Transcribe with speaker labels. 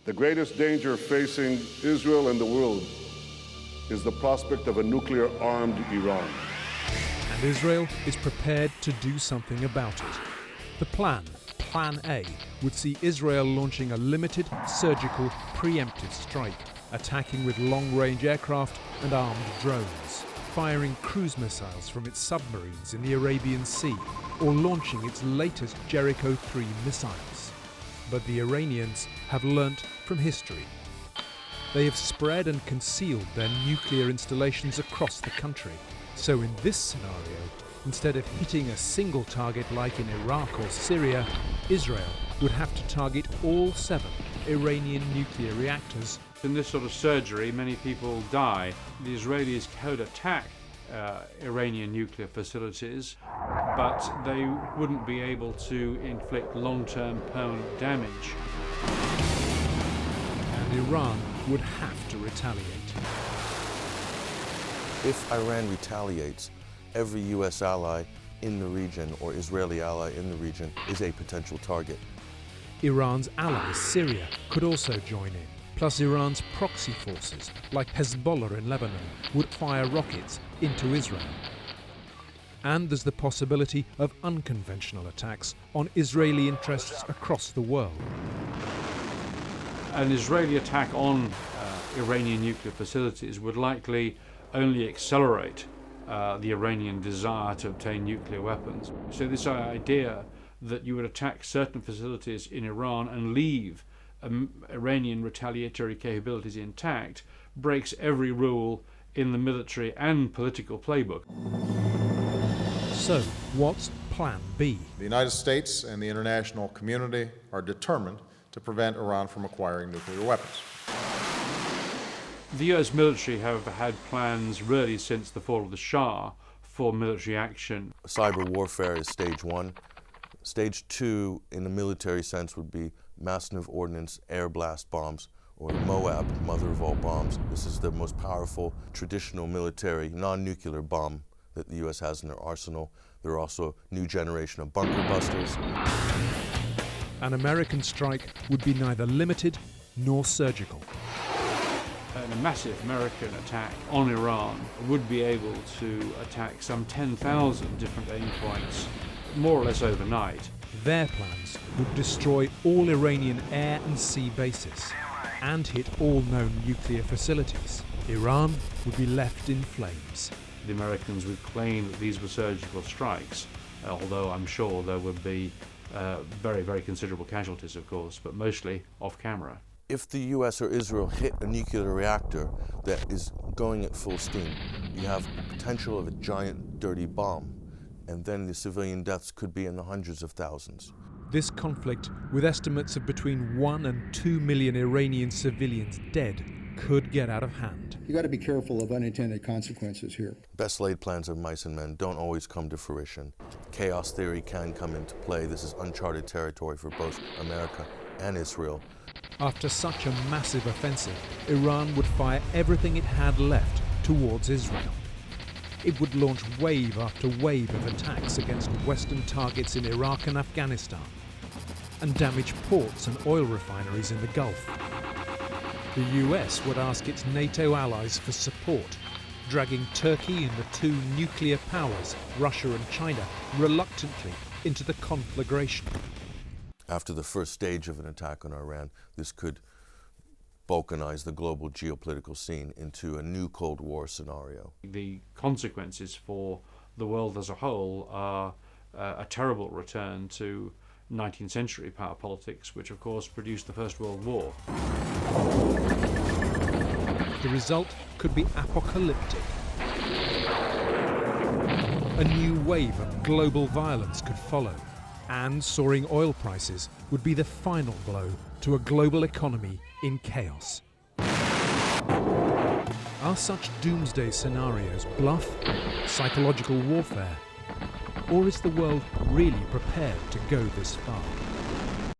Speaker 1: The greatest danger facing Israel and the world is the prospect of a nuclear-armed Iran.
Speaker 2: And Israel is prepared to do something about it. The Plan A, would see Israel launching a limited, surgical, preemptive strike, attacking with long-range aircraft and armed drones, firing cruise missiles from its submarines in the Arabian Sea, or launching its latest Jericho-3 missiles. But the Iranians have learnt from history. They have spread and concealed their nuclear installations across the country. So in this scenario, instead of hitting a single target like in Iraq or Syria, Israel would have to target all 7 Iranian nuclear reactors.
Speaker 3: In this sort of surgery, many people die. The Israelis could attack Iranian nuclear facilities, but they wouldn't be able to inflict long-term permanent damage.
Speaker 2: And Iran would have to retaliate.
Speaker 4: If Iran retaliates, every US ally in the region or Israeli ally in the region is a potential target.
Speaker 2: Iran's ally, Syria, could also join in. Plus Iran's proxy forces, like Hezbollah in Lebanon, would fire rockets into Israel. And there's the possibility of unconventional attacks on Israeli interests across the world.
Speaker 3: An Israeli attack on Iranian nuclear facilities would likely only accelerate the Iranian desire to obtain nuclear weapons. So this idea that you would attack certain facilities in Iran and leave Iranian retaliatory capabilities intact breaks every rule in the military and political playbook.
Speaker 2: So, what's Plan B?
Speaker 5: The United States and the international community are determined to prevent Iran from acquiring nuclear weapons.
Speaker 3: The US military have had plans really since the fall of the Shah for military action.
Speaker 4: Cyber warfare is stage 1. Stage 2, in the military sense, would be massive ordnance air blast bombs, or MOAB, mother of all bombs. This is the most powerful traditional military non-nuclear bomb that the US has in their arsenal. There are also new generation of bunker busters.
Speaker 2: An American strike would be neither limited nor surgical.
Speaker 3: A massive American attack on Iran would be able to attack some 10,000 different aim points, more or less overnight.
Speaker 2: Their plans would destroy all Iranian air and sea bases and hit all known nuclear facilities. Iran would be left in flames.
Speaker 3: The Americans would claim that these were surgical strikes, although I'm sure there would be very, very considerable casualties, of course, but mostly off camera.
Speaker 4: If the US or Israel hit a nuclear reactor that is going at full steam, you have the potential of a giant dirty bomb, and then the civilian deaths could be in the hundreds of thousands.
Speaker 2: This conflict, with estimates of between 1 and 2 million Iranian civilians dead, could get out of hand.
Speaker 6: You got to be careful of unintended consequences here.
Speaker 4: Best laid plans of mice and men don't always come to fruition. Chaos theory can come into play. This is uncharted territory for both America and Israel.
Speaker 2: After such a massive offensive, Iran would fire everything it had left towards Israel. It would launch wave after wave of attacks against Western targets in Iraq and Afghanistan, and damage ports and oil refineries in the Gulf. The US would ask its NATO allies for support, dragging Turkey and the 2 nuclear powers, Russia and China, reluctantly into the conflagration.
Speaker 4: After the first stage of an attack on Iran, this could balkanize the global geopolitical scene into a new Cold War scenario.
Speaker 3: The consequences for the world as a whole are a terrible return to 19th century power politics, which of course produced the First World War.
Speaker 2: The result could be apocalyptic. A new wave of global violence could follow, and soaring oil prices would be the final blow to a global economy in chaos. Are such doomsday scenarios bluff, psychological warfare, or is the world really prepared to go this far?